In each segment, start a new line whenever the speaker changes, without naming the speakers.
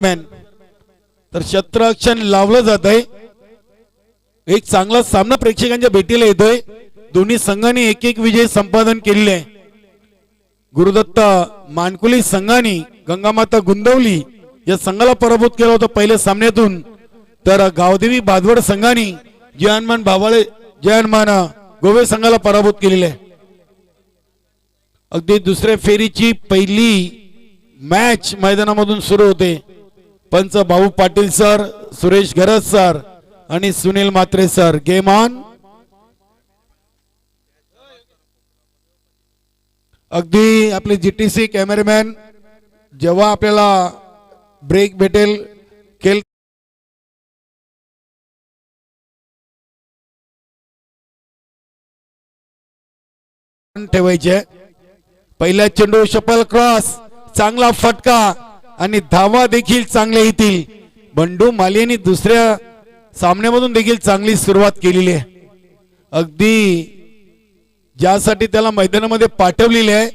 तर क्षेत्ररक्षण लावलं जात आहे। एक चांगला सामना प्रेक्षकांच्या भेटीला येतोय। दोन्ही संघांनी एक एक विजय संपादन केलेले आहे। गुरुदत्त मानकुली संघाने गंगामाता गुंदवली या संघाला पराभूत केला होता पहिल्या सामन्यातून, तर गावदेवी बादवड संघाने जयहनुमान भावाळे जयहनुमान गोवे संघाला पराभूत केलेले आहे। अगदी दुसऱ्या फेरीची पहिली मॅच मैदानामधून सुरू होते। पंच भाऊ पाटील सर, सुरेश गरज सर आणि सुनील मात्रे सर। Game on. अगदी आपले जीटीसी कॅमेरामॅन जेव्हा आपल्याला ब्रेक भेटेल खेळ ठेवायचे। पहिला चेंडू शपल क्रॉस, चांगला फटका आणि धावा देखील चांगल्या येतील। बंडू मालियांनी दुसऱ्या सामन्यामधून देखील चांगली सुरुवात केलेली आहे। अगदी ज्यासाठी त्याला मैदानामध्ये पाठवलेले आहे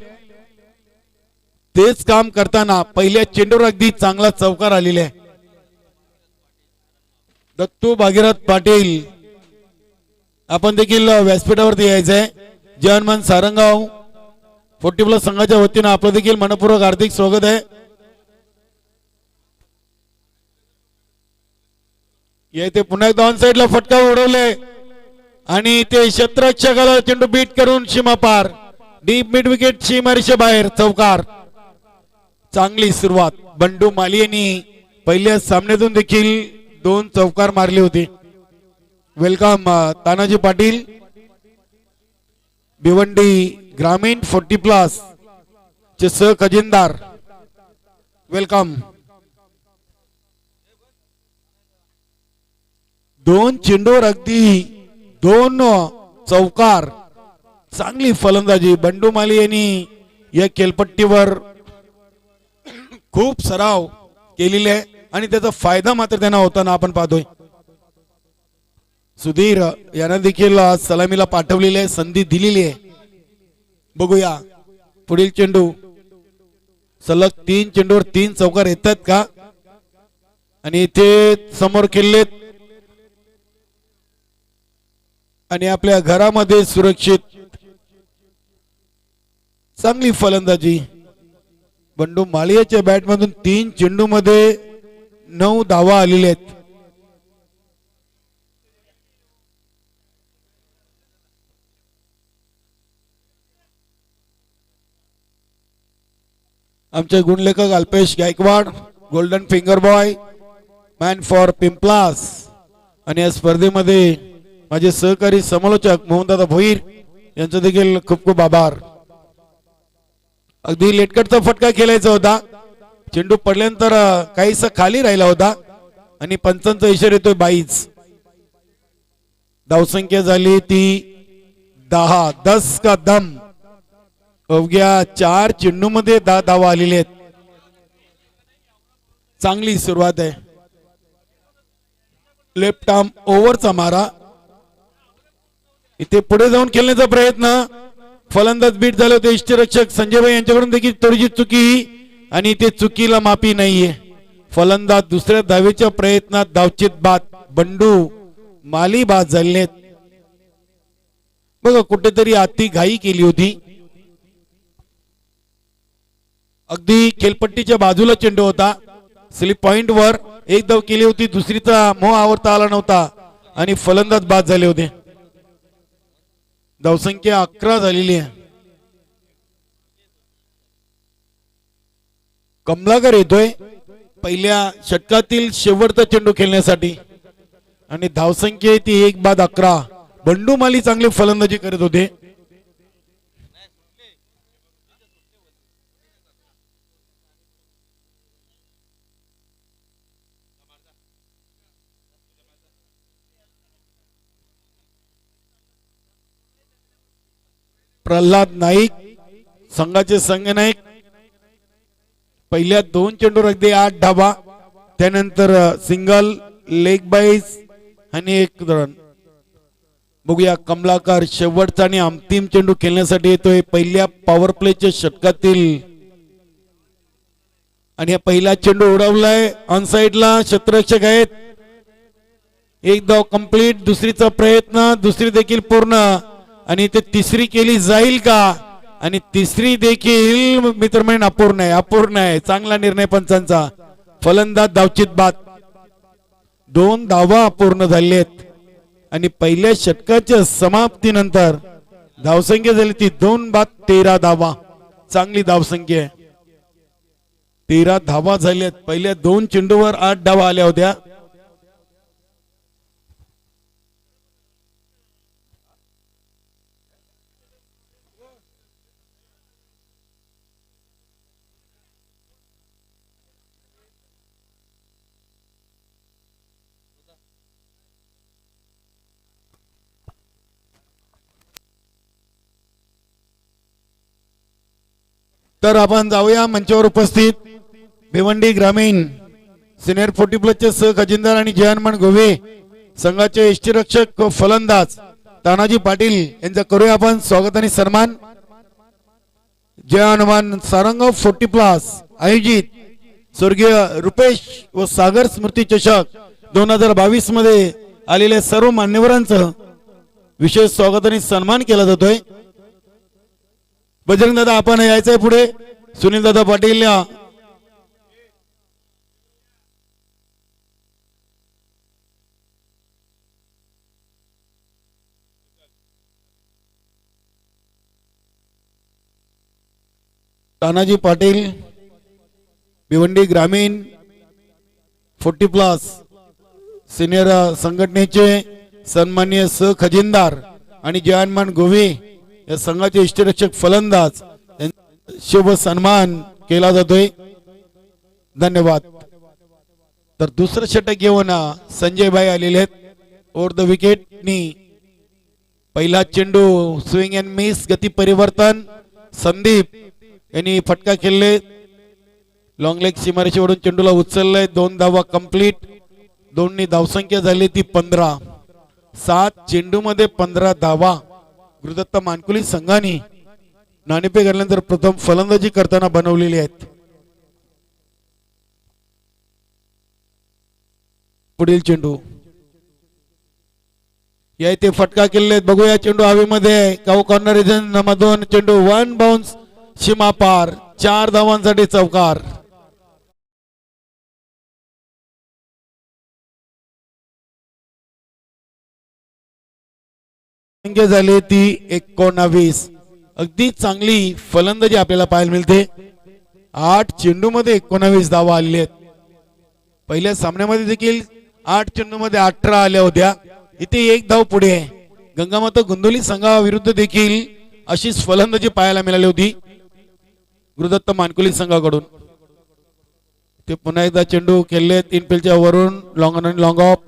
तेच काम करताना पहिल्या चेंडूवर अगदी चांगला चौकार आलेला आहे। दत्तू भागीरथ पाटील आपण देखील व्यासपीठावरती यायचंय। जयहनुमान सारंगाव 40+ संघाच्या वतीने आपलं देखील मनपूर्वक हार्दिक स्वागत आहे। येथे पुन्हा एकदा ऑन साइडला फटका उडवले आणि ते क्षेत्ररक्षकाला चेंडू बीट करून सीमा पार, डीप मिड विकेट सीमारेषे बाहेर चौकार। चांगली सुरुवात। बंडू माली यांनी पहिल्या सामन्यातून देखील 2 चौकार मारले होते। वेलकम तानाजी पाटील, भिवंडी ग्रामीण 40+ चे सह खजिनदार। वेलकम। 2 चेंडूवर अगदी 2 चौकार, चांगली फलंदाजी। बंडू माली यांनी या खेळपट्टीवर खूप सराव केलेले आहे आणि त्याचा फायदा मात्र त्यांना होताना आपण पाहतोय। सुधीर यांना देखील सलामीला पाठवलेली आहे, संधी दिलेली आहे। बघूया पुढील चेंडू। सलग 3 चेंडूवर 3 चौकार येतात का? आणि इथे समोर खेळलेत आणि आपल्या घरामध्ये सुरक्षित चांगली फलंदाजी। बंडू मालियाच्या बॅट मधून 3 चेंडू मध्ये 9 धावा आलेल्या आहेत। आमचे गुणलेखक Alpesh Gaikwad, golden finger boy, man for Pimplas आणि या स्पर्धेमध्ये माझे सहकारी समालोचक मोहनदादा भोईर यांचा देखील खूप खूप आभार। अगदी लेटकटचा फटका खेळायचा होता, चेंडू पडल्यानंतर काहीसा खाली राहिला होता आणि पंचांचा इशारा येतोय 22। धावसंख्या झाली ती 10। 10 का दम। अवघ्या 4 चेंडू मध्ये 10 धावा आलेले आहेत। चांगली सुरुवात आहे। लेफ्ट आर्म ओव्हरचा मारा। इथे पुढे जाऊन खेळण्याचा प्रयत्न, फलंदाज बीट झाले होते इष्टरक्षक संजय भाई यांच्याकडून देखील थोडीशी चुकी आणि इथे चुकीला माफी नाहीये। फलंदाज दुसऱ्या धावेच्या प्रयत्नात धावचीत बाद। बंडू माली बाद झालेत। बघा कुठेतरी अति घाई केली होती। अगदी खेळपट्टीच्या बाजूला चेंडू होता, स्लिप पॉइंट वर एक धाव केली होती, दुसरीचा मोह आवरता आला नव्हता आणि फलंदाज बाद झाले होते। धावसंख्या 11 झालेली आहे। कमलाकर येतोय पहिल्या षटकातील शेवटचा चेंडू खेळण्यासाठी आणि धावसंख्या ती 1 बाद 11। बंडू माली चांगली फलंदाजी करत होते। प्रल्हाद नाईक संघाचे संघ नाईक पहिल्या 2 चेंडूवर अगदी 8 धावा, त्यानंतर सिंगल, लेग बाईस आणि 1 रन। बघूया कमलाकर शेवटचा आणि अंतिम चेंडू खेळण्यासाठी येतोय। पहिल्या पॉवर प्लेच्या षटकातील आणि हा पहिला चेंडू उडवलाय ऑन साइडला, क्षेत्ररक्षक आहेत. एक धाव कंप्लीट, दुसरीचा प्रयत्न, दुसरी देखील पूर्ण आणि ते तिसरी केली जाईल का? आणि तिसरी देखील मित्रमंडळी अपूर्ण आहे, अपूर्ण आहे. चांगला निर्णय पंचांचा. फलंदाज धावचित बाद. 2 धावा अपूर्ण झालेत आणि पहिल्या षटकाच्या समाप्तीनंतर धावसंख्या झाली ती 2 बाद 13 धावा. चांगली धावसंख्या आहे. 13 धावा झाल्यात. पहिल्या 2 चेंडूवर 8 धावा आल्या होत्या. तर आपण जाऊया मंचावर उपस्थित भिवंडी ग्रामीण सिनियर 40+ सह खजिनदार आणि जयहनुमान गोवे संघाचे यष्टीरक्षक व फलंदाज तानाजी पाटील यांचा करूया आपण स्वागत आणि सन्मान. जयहनुमान सारंग 40+ आयोजित स्वर्गीय रुपेश व सागर स्मृती चषक 2022 मध्ये आलेल्या सर्व मान्यवरांचं विशेष स्वागत आणि सन्मान केला जातोय. बजरंग दादा आपण यायचंय पुढे. सुनील दादा पाटील या तानाजी पाटील भिवंडी ग्रामीण 40+ सिनियर संघटनेचे सन्माननीय सह खजिनदार आणि जयहनुमान गोवे या संघाचे इष्टरक्षक फलंदाज शुभ सन्मान केला जातोय. धन्यवाद. तर दुसरं षटक घेऊन संजय भाई आलेले आहेत. ओव्हर द विकेटनी पहिला चेंडू स्विंग अँड मिस गती परिवर्तन संदीप यांनी फटका खेळले. Long leg सीमारेषेवरून चेंडूला उचललंय. 2 धावा कंप्लीट. 2 धावसंख्या झाली ती 15. 7 चेंडू मध्ये 15 धावा गुरुदत्त मानकुली संघाने नाणेफेक घातल्यानंतर प्रथम फलंदाजी करताना बनवलेली आहेत. पुढील चेंडू या इथे फटका केलेले. बघूया चेंडू हवेमध्ये काऊ कॉर्नर रिजन मधून चेंडू 1 बाउन्स सीमा पार. 4 धावांसाठी चौकार. झाली ती 19. अगदी चांगली फलंदाजी आपल्याला पाहायला मिळते. 8 चेंडू मध्ये 19 धावा आलेल्या आहेत. पहिल्या सामन्यामध्ये देखील 8 चेंडू मध्ये 18 आल्या होत्या. इथे 1 धाव पुढे आहे. गंगामाता गोंदवली संघाविरुद्ध देखील अशीच फलंदाजी पाहायला मिळाली होती गुरुदत्त मानकुली संघाकडून. ते पुन्हा एकदा चेंडू खेळले 3 पेलच्या वरून लॉंग ऑफ.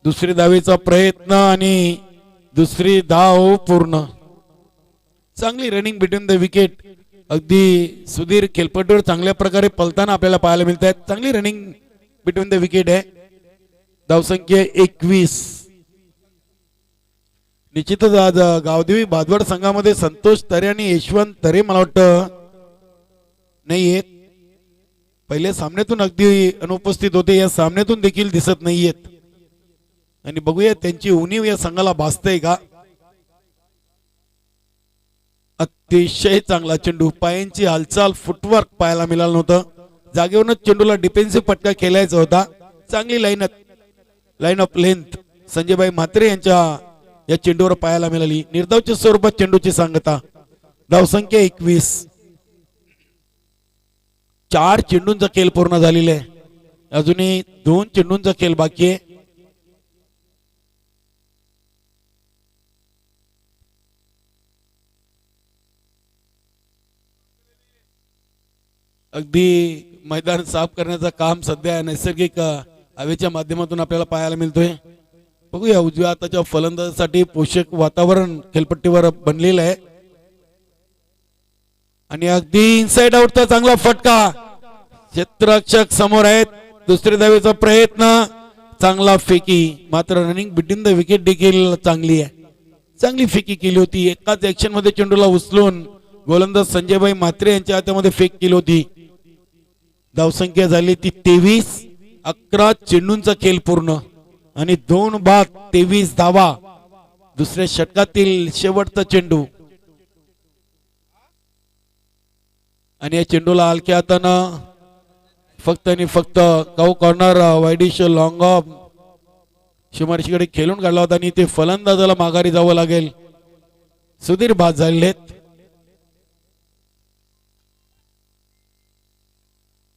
दुसरी धावेचा प्रयत्न आणि दुसरी धाव पूर्ण. चांगली रनिंग बिटवीन द विकेट. अगदी सुधीर खेळपट्टीवर चांगल्या प्रकारे पलताना आपल्याला पाहायला मिळत आहेत. चांगली रनिंग बिटवीन द विकेट आहे. धावसंख्या 21. निश्चितच आज गावदेवी बादवड संघामध्ये संतोष तरे आणि यशवंत तरे मला वाटतं नाहीयेत. पहिल्या सामन्यातून अगदी अनुपस्थित होते. या सामन्यातून देखील दिसत नाहीयेत. आणि बघूया त्यांची उणीव या संघाला भासते का. अतिशय चांगला चेंडू. पायांची हालचाल फुटवर्क पाहायला मिळालं नव्हतं. जागेवरूनच चेंडूला डिफेन्सिव्ह फटका खेळायचा होता. चांगली line of length Sanjaybhai Mhatre यांच्या या चेंडूवर पाहायला मिळाली. निर्धावच्या स्वरूपात चेंडूची सांगता. धावसंख्या 21. 4 चेंडूंचा खेळ पूर्ण झालेला आहे. अजूनही 2 चेंडूंचा खेळ बाकी आहे. अगदी मैदान साफ करण्याचं काम सध्या नैसर्गिक हवेच्या माध्यमातून आपल्याला पाहायला मिळतोय. बघूया उजव्या हाताच्या फलंदाजासाठी पोषक वातावरण खेळपट्टीवर बनलेलं आहे. आणि अगदी इनसाइड आउटचा चांगला फटका. क्षेत्ररक्षक समोर आहेत. दुसऱ्या धावेचा प्रयत्न. चांगला फेकी. मात्र रनिंग बिटवीन द विकेट देखील चांगली आहे. चांगली फेकी केली होती. एकाच ऍक्शन मध्ये चेंडूला उचलून गोलंदाज संजयभाई म्हात्रे यांच्या हातामध्ये फेक केली होती. धावसंख्या झाली ती 23. 11 चेंडूंचा खेळ पूर्ण आणि 2 बाद 23 धावा. दुसऱ्या षटकातील शेवटचा चेंडू आणि या चेंडूला हलक्या हातानं फक्त आणि फक्त काऊ कॉर्नर वाईडिश लॉंग ऑफ शिमारशीकडे खेळून काढला होता आणि ते फलंदाजाला माघारी जावं लागेल. सुधीर बाद झालेत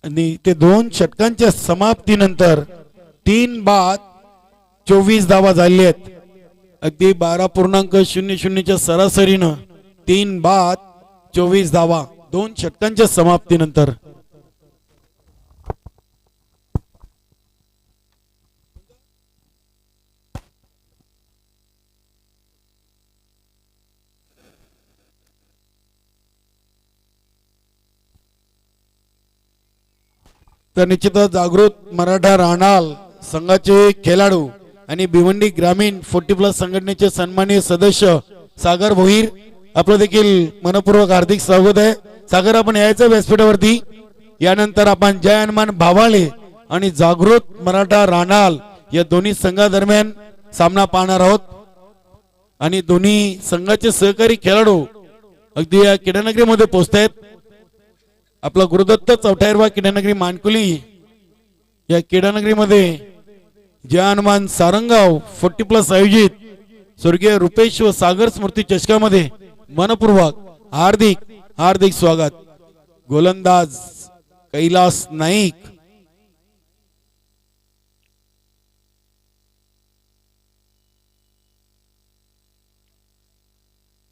आणि ते 2 षटकांच्या समाप्तीनंतर 3 बाद 24 धावा झाले आहेत. अगदी 12.00 च्या सरासरीनं 3 बाद 24 धावा 2 षटकांच्या समाप्तीनंतर. तर निश्चितच जागृत मराठा राणाल संघाचे खेळाडू आणि भिवंडी ग्रामीण 40+ संघटनेचे सन्माननीय सदस्य सागर भोईर आपलं देखील मनपूर्वक हार्दिक स्वागत आहे. सागर आपण यायचं व्यासपीठावरती. यानंतर आपण जय हनुमान भावाळे आणि जागृत मराठा राणाल या दोन्ही संघादरम्यान सामना पाहणार आहोत आणि दोन्ही संघाचे सहकारी खेळाडू अगदी या क्रीडानगरीमध्ये पोहोचतायत. आपला गुरुदत्त चौथायरवा क्रीडानगरी मानकुली या क्रीडानगरीमध्ये जय हनुमान सारंगाव 40+ आयोजित स्वर्गीय रुपेश व सागर स्मृती चषकामध्ये मनपूर्वक हार्दिक हार्दिक स्वागत. गोलंदाज कैलास नाईक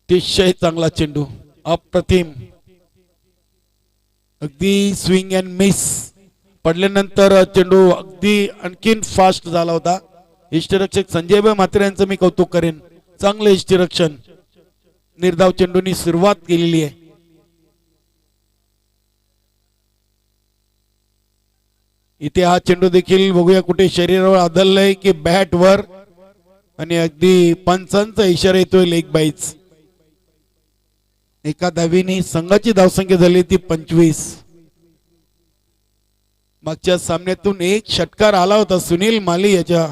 अतिशय चांगला चेंडू अप्रतिम अगदी स्विंग अँड मिस पडल्यानंतर चेंडू अगदी आणखीन फास्ट झाला होता. इष्टरक्षक संजयभाई म्हात्रे यांचं मी कौतुक करेन. चांगलं इष्टरक्षण निर्धाव चेंडूनी सुरुवात केलेली आहे. इथे हा चेंडू देखील बघूया कुठे शरीरावर आदळलाय की बॅट वर आणि अगदी पंचांचा इशारा येतोय लेग बाईच. एका धावीने संघाची धावसंख्या झाली ती 25. मागच्या सामन्यातून एक षटकार आला होता सुनील माली याच्या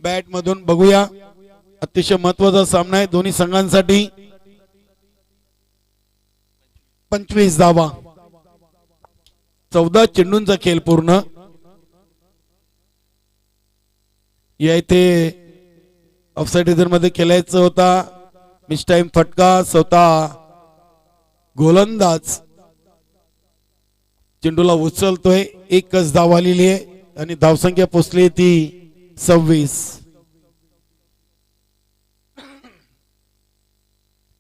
बॅट मधून. बघूया अतिशय महत्वाचा सामना आहे दोन्ही संघांसाठी. 25 धावा 14 चेंडूंचा खेळ पूर्ण. या इथे ऑफसाइड रिझर्व मध्ये खेळायचं होता. मिस टाइम फटका स्वतः गोलंदाज चेंडूला उचलतोय. एकच धाव आलेली आहे आणि धावसंख्या पोचली ती 26.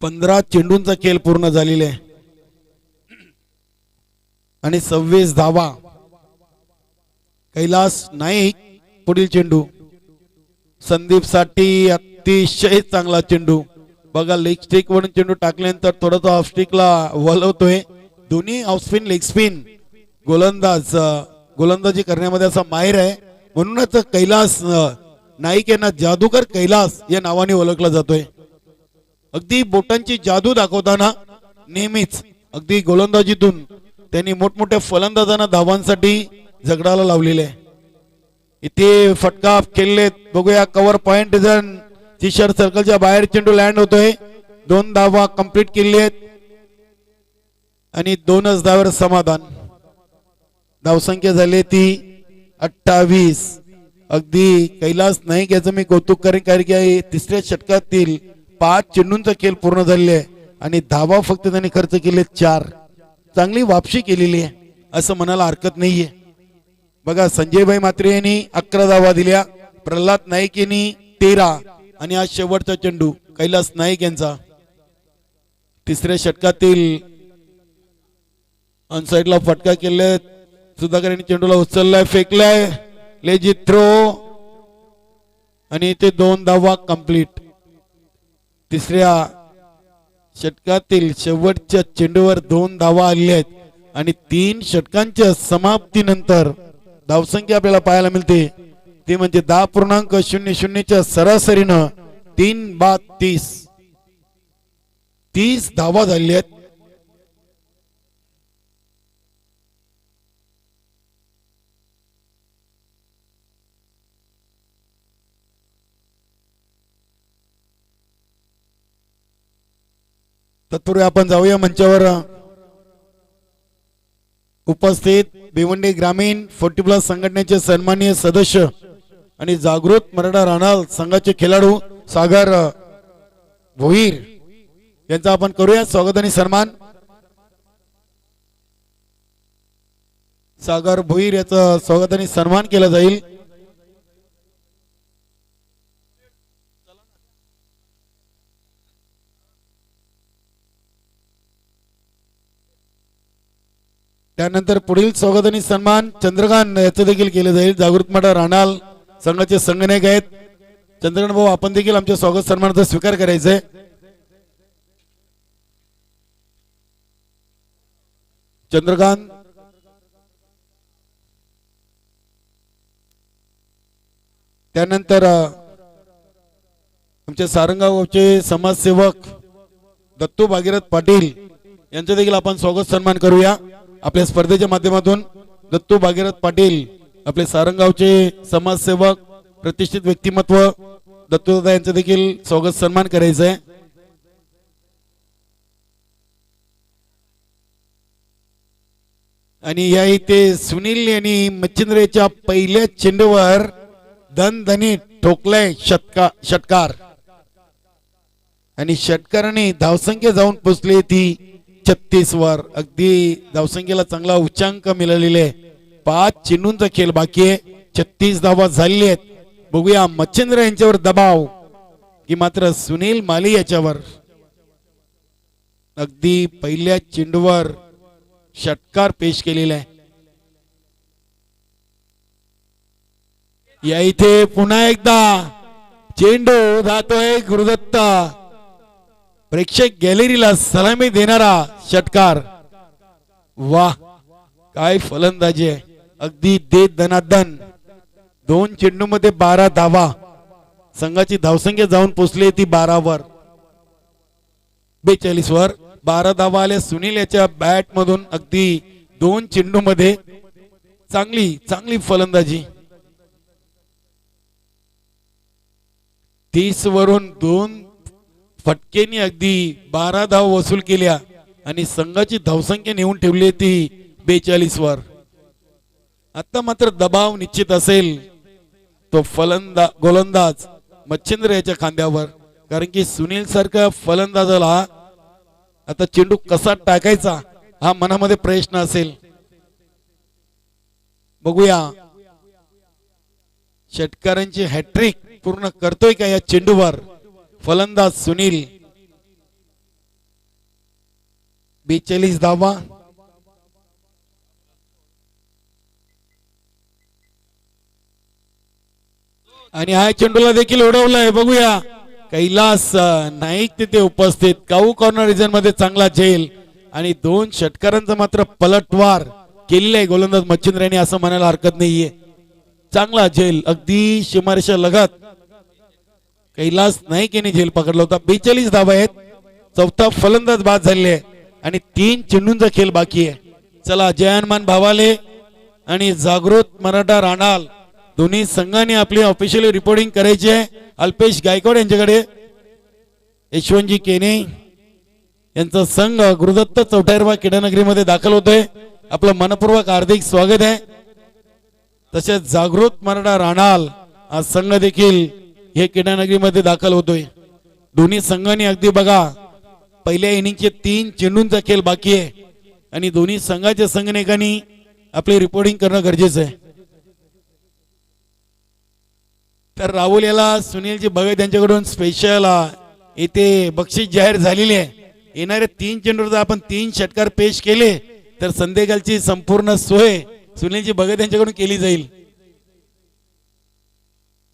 15 चेंडूंचा खेळ पूर्ण झालेला आहे आणि 26 धावा. कैलास नाईक पुढील चेंडू संदीप साठी अतिशय चांगला चेंडू. बघा लेग स्टिक वरून चेंडू टाकल्यानंतर थोडासा ऑफ स्टिकला वळवतोय. दोन्ही ऑफ स्पिन लेग स्पिन गोलंदाजी करण्यामध्ये असा माहिर आहे. म्हणूनच कैलास नाईक यांना जादूगर कैलास या नावाने ओळखला जातोय. अगदी बोटांची जादू दाखवताना नेहमीच अगदी गोलंदाजीतून त्यांनी मोठमोठ्या फलंदाजांना धावांसाठी झगडायला लावलेले आहे. इथे फटका खेळलेत. बघूया कव्हर पॉइंट रिझन टी-शर्ट सर्कलच्या बाहेर चेंडू लँड होतोय. 2 धावा कंप्लीट केली आहेत आणि 2च धावावर समाधान. धावसंख्या झाली ती 28. अगदी कैलास नाईक याचं मी कौतुक करेन कारण की तिसऱ्या षटकातील 5 चेंडूंचा खेळ पूर्ण झालेला आहे आणि धावा फक्त त्यांनी खर्च केले 4. चांगली वापसी केलेली आहे असं म्हणायला हरकत नाहीये. बघा संजयभाई म्हात्रे यांनी 11 धावा दिल्या. प्रल्हाद नाईक यांनी 13 आणि आज शेवटचा चेंडू कैलास नाईक यांचा. तिसऱ्या षटकातील ऑनसाइडला फटका केले. सुधाकर यांनी चेंडूला उचललाय फेकलाय लेजी थ्रो आणि ते 2 धावा कंप्लीट. तिसऱ्या षटकातील शेवटच्या चेंडूवर 2 धावा आलेल्या आहेत आणि 3 षटकांच्या समाप्तीनंतर धावसंख्या आपल्याला पाहायला मिळते ते म्हणजे 10.00 च्या सरासरीनं 3 बाद 30 धावा झालेल्या आहेत. तत्पूर्वी आपण जाऊया मंचावर उपस्थित भिवंडी ग्रामीण 40+ संघटनेचे सन्माननीय सदस्य आणि जागृत मराठा राणाल संघाचे खेळाडू सागर भोईर यांचा आपण करूया स्वागत आणि सन्मान। सागर भोईर याचा स्वागत आणि सन्मान केला जाईल। त्यानंतर पुढील स्वागत आणि सन्मान चंद्रकांत याचे देखील केले जाईल। जागृत मराठा राणाल संघाचे संघनायक आहेत चंद्रकांत भाऊ, आपण देखील आमच्या स्वागत सन्मानाचा स्वीकार करायचा आहे। चंद्रकांत त्यानंतर आमचे सारंगावचे समाजसेवक दत्तू भागीरथ पाटील यांचे देखील आपण स्वागत सन्मान करूया आपल्या स्पर्धेच्या माध्यमातून। दत्तू भागीरथ पाटील आपले सारंगावचे समाजसेवक प्रतिष्ठित व्यक्तिमत्व दत्तू दादा यांचे देखील स्वागत सन्मान करायचं आहे। आणि या इथे सुनील यांनी मच्छिंद्रेच्या पहिल्या चेंडूवर दणदणीत ठोकलाय षटकार आणि षटकाराने धावसंख्या जाऊन पोचली ती 36 वर। अगदी धावसंख्येला चांगला उच्चांक मिळालेले आहे। 5 चेंडूंचा खेळ बाकी आहे, 36 धावा झालेली आहेत। बघूया मच्छिंद्र यांच्यावर दबाव की मात्र सुनील माली याच्यावर। अगदी पहिल्या चेंडूवर षटकार पेश केलेला आहे। या इथे पुन्हा एकदा चेंडू जातोय गुरुदत्त प्रेक्षक गॅलरीला सलामी देणारा षटकार। वाह, काय फलंदाजी आहे, अगदी दे दनादन। 2 चेंडू मध्ये 12 धावा, संघाची धावसंख्या जाऊन पोचली ती 12 वर 42 वर 12 धावा आल्या सुनील याच्या बॅट मधून। अगदी 2 चेंडू मध्ये चांगली फलंदाजी। 30 वरून 2 फटकेनी अगदी 12 धाव वसूल केल्या आणि संघाची धावसंख्या नेऊन ठेवली ती 42 वर। आता मात्र दबाव निश्चित असेल तो गोलंदाज मच्छिंद्र याच्या खांद्यावर, कारण की सुनील सारख्या फलंदाजाला आता चेंडू कसा टाकायचा हा मनामध्ये प्रश्न असेल। बघूया षटकारांची हॅट्रिक पूर्ण करतोय का या चेंडूवर फलंदाज सुनील। 42 धावा आणि हा चेंडूला देखील उडवलाय। बघूया कैलास नाईक तिथे उपस्थित। काऊ कॉर्नर रिजन मध्ये चांगला झेल आणि 2 षटकारांचा मात्र पलटवार केलेला आहे गोलंदाज मच्छिंद्र यांनी, असं म्हणायला हरकत नाहीये। चांगला झेल अगदी सीमारेषा लगत कैलास नाईक यांनी झेल पकडला होता। 42 धावा आहेत, 4था फलंदाज बाद झालेले आहे आणि 3 चेंडूंचा खेळ बाकी आहे। चला जयहनुमान भावाले आणि जागृत मराठा राणाल दोन्ही संघांनी आपली ऑफिशियली रिपोर्टिंग करायची आहे। अल्पेश गायकवाड यांच्याकडे यशवंतजी केने यांचा संघ गुरुदत्त चौटायरवा क्रीडानगरी मध्ये दाखल होतोय। आपलं मनपूर्वक हार्दिक स्वागत आहे। तसेच जागृत मराठा राणाल हा संघ देखील हे क्रीडानगरी मध्ये दाखल होतोय। दोन्ही संघांनी अगदी बघा पहिल्या इनिंगचे 3 चेंडूंचा खेळ बाकी आहे आणि दोन्ही संघाच्या संघनायकांनी आपली रिपोर्टिंग करणं गरजेचं आहे। तर राहुल याला सुनीलजी भगत यांच्याकडून स्पेशल इथे बक्षीस जाहीर झालेले आहे। येणारे 3 चेंडूवर आपण 3 षटकार पेश केले तर संध्याकाळची संपूर्ण सोय सुनीलजी भगत यांच्याकडून केली जाईल।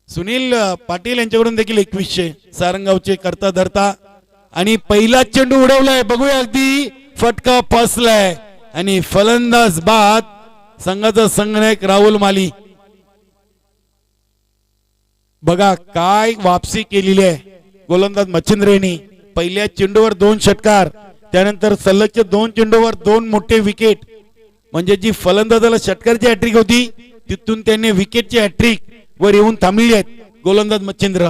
सुनील पाटील यांच्याकडून देखील 2100 सारंगावचे करता धरता आणि पहिला चेंडू उडवलाय। बघूया अगदी फटका फसलाय आणि फलंदाज बाद संघाचा संघनायक राहुल माली। बघा काय वापसी केलेली आहे गोलंदाज मच्छिंद्र यांनी। पहिल्या चेंडूवर 2 षटकार, त्यानंतर सलगच्या 2 चेंडूवर 2 मोठे विकेट, म्हणजे जी फलंदाजाला षटकारची हॅट्रिक होती तिथून त्यांनी विकेटची हॅट्रिक वर येऊन थांबलेली आहेत गोलंदाज मच्छिंद्र।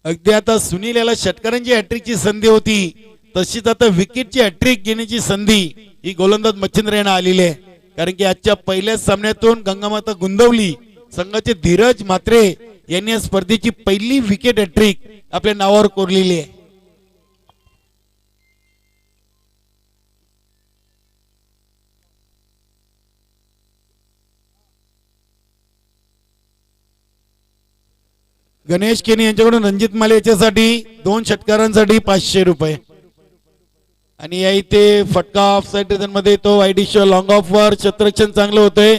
अगदी आता सुनील याला षटकारांची हॅट्रिकची संधी होती, तशीच आता विकेटची हॅट्रिक घेण्याची संधी ही गोलंदाज मच्छिंद्र यांना आलेली आहे. कारण की आजच्या पहिल्याच सामन्यातून गंगामाता गुंदवली संघाचे धीरज म्हात्रे यांनी या स्पर्धेची पहिली विकेट हॅट्रिक आपल्या नावावर कोरलेली आहे. गणेश केनी यांच्याकडून रणजित माले याच्यासाठी 2 षटकारांसाठी 500 रुपये. आणि या इथे फटका ऑफ साइड मध्ये तो आयडिशो लॉंग ऑफ वर क्षेत्ररक्षण चांगलं होतंय,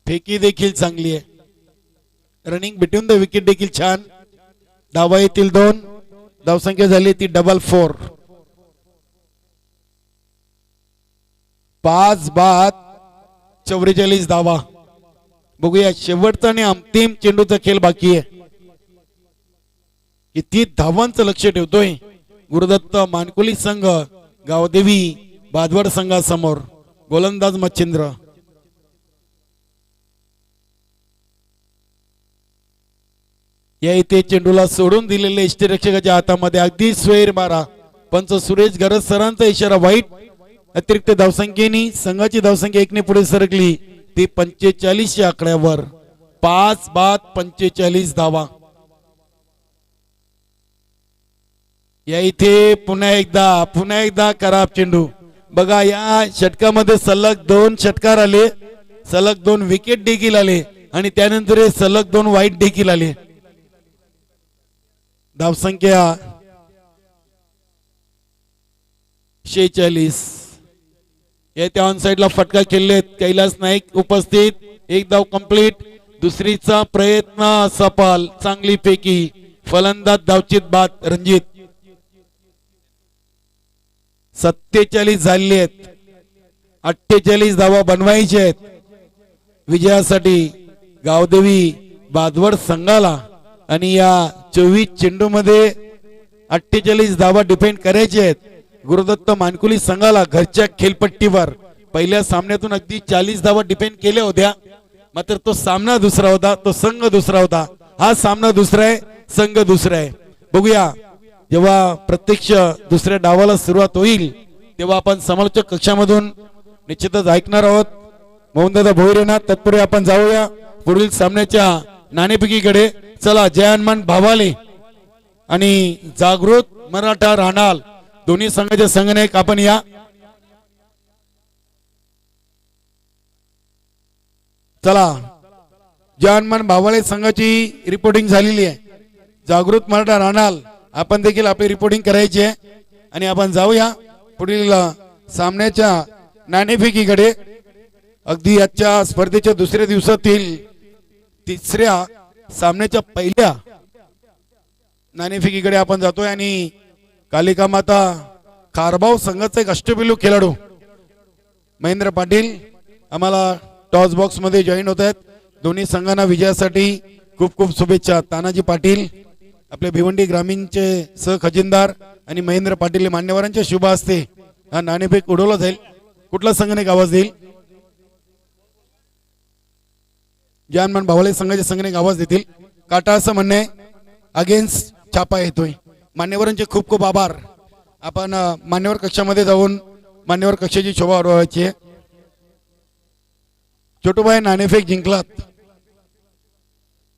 फेकी देखील चांगली आहे, रनिंग बिटवीन द विकेट देखील छान. धावा येतील 2, धावसंख्या झाली ती 4-4. 5 बाद 44 धावा. बघूया शेवटचा आणि अंतिम चेंडूचा खेळ बाकी आहे. किती धावांचं लक्ष ठेवतोय गुरुदत्त मानकुली संघ गावदेवी बादवड संघासमोर. गोलंदाज मच्छिंद्र. या इथे चेंडूला सोडून दिलेले यष्टीरक्षकाच्या हातामध्ये अगदी स्वैर मारा. पंच सुरेश गरज सरांचा इशारा वाईट. अतिरिक्त धावसंख्येने संघाची धावसंख्या 1 ने पुढे सरकली ती 45 या आकड्यावर. 5 बाद 45 धावा. या इथे पुन्हा एकदा खराब चेंडू. बघा या षटकामध्ये सलग 2 षटकार आले, सलग 2 विकेट देखील आले आणि त्यानंतर सलग 2 वाईट देखील आले. धावसंख्या 46. या ऑन साइडला फटका खेळलेत कैलास नाईक उपस्थित. 1 धाव कंप्लीट. दुसरीचा प्रयत्न सफल. चांगली पैकी फलंदाज धावचित बाद रणजित. 47 झाले आहेत. 48 धावा बनवायचे आहेत विजयासाठी गावदेवी बादवड संघाला. आणि या 24 चेंडू मध्ये 48 धावा डिफेंड करायचे आहेत गुरुदत्त मानकुली संघाला घरच्या खेळपट्टीवर. पहिल्या सामन्यातून अगदी 40 धावा डिफेंड केल्या होत्या, मात्र तो सामना दुसरा होता, तो संघ दुसरा होता. हा सामना दुसरा आहे, संघ दुसरा आहे. बघूया जेव्हा प्रत्यक्ष दुसऱ्या डावाला सुरुवात होईल तेव्हा आपण समालोचक कक्षामधून निश्चितच ऐकणार आहोत. मोहनदादा भोईरेना. तत्पूर्वी आपण जाऊया पुढील सामन्याच्या नाणेफेकीकडे. चला जय हनुमान भावाले आणि जागृत मराठा राणाल दोन्ही संघाचे संघनायक आपण या. चला जय हनुमान भावाले संघाची रिपोर्टिंग झालेली आहे. जागृत मराठा राणाल आपण देखील आपली रिपोर्टिंग करायची आहे आणि आपण जाऊया पुढील सामन्याच्या नाणेफेकीकडे. अगदी आजच्या स्पर्धेच्या दुसऱ्या दिवसातील तिसऱ्या सामन्याच्या पहिल्या नाणेफेकीकडे आपण जातोय. आणि कालिका माता कारभाव संघाचा एक अष्टपैलू खेळाडू महेंद्र पाटील आम्हाला टॉस बॉक्स मध्ये जॉईन होत आहेत. दोन्ही संघांना विजयासाठी खूप खूप शुभेच्छा. तानाजी पाटील आपले भिवंडी ग्रामीणचे सहखजिनदार आणि महेंद्र पाटील मान्यवरांच्या शुभ हस्ते हा नाणेफेक उडवला जाईल. कुठला संघाने आवाज देईल? जय हनुमान भावाले संघाचे संघाने आवाज देतील. काटा असं म्हणणे अगेन्स्ट छापा येतोय. मान्यवरांचे खूप खूप आभार. आपण मान्यवर कक्षामध्ये जाऊन मान्यवर कक्षाची शोभा वाढवायची आहे. छोटूभाई नाणेफेक जिंकलात,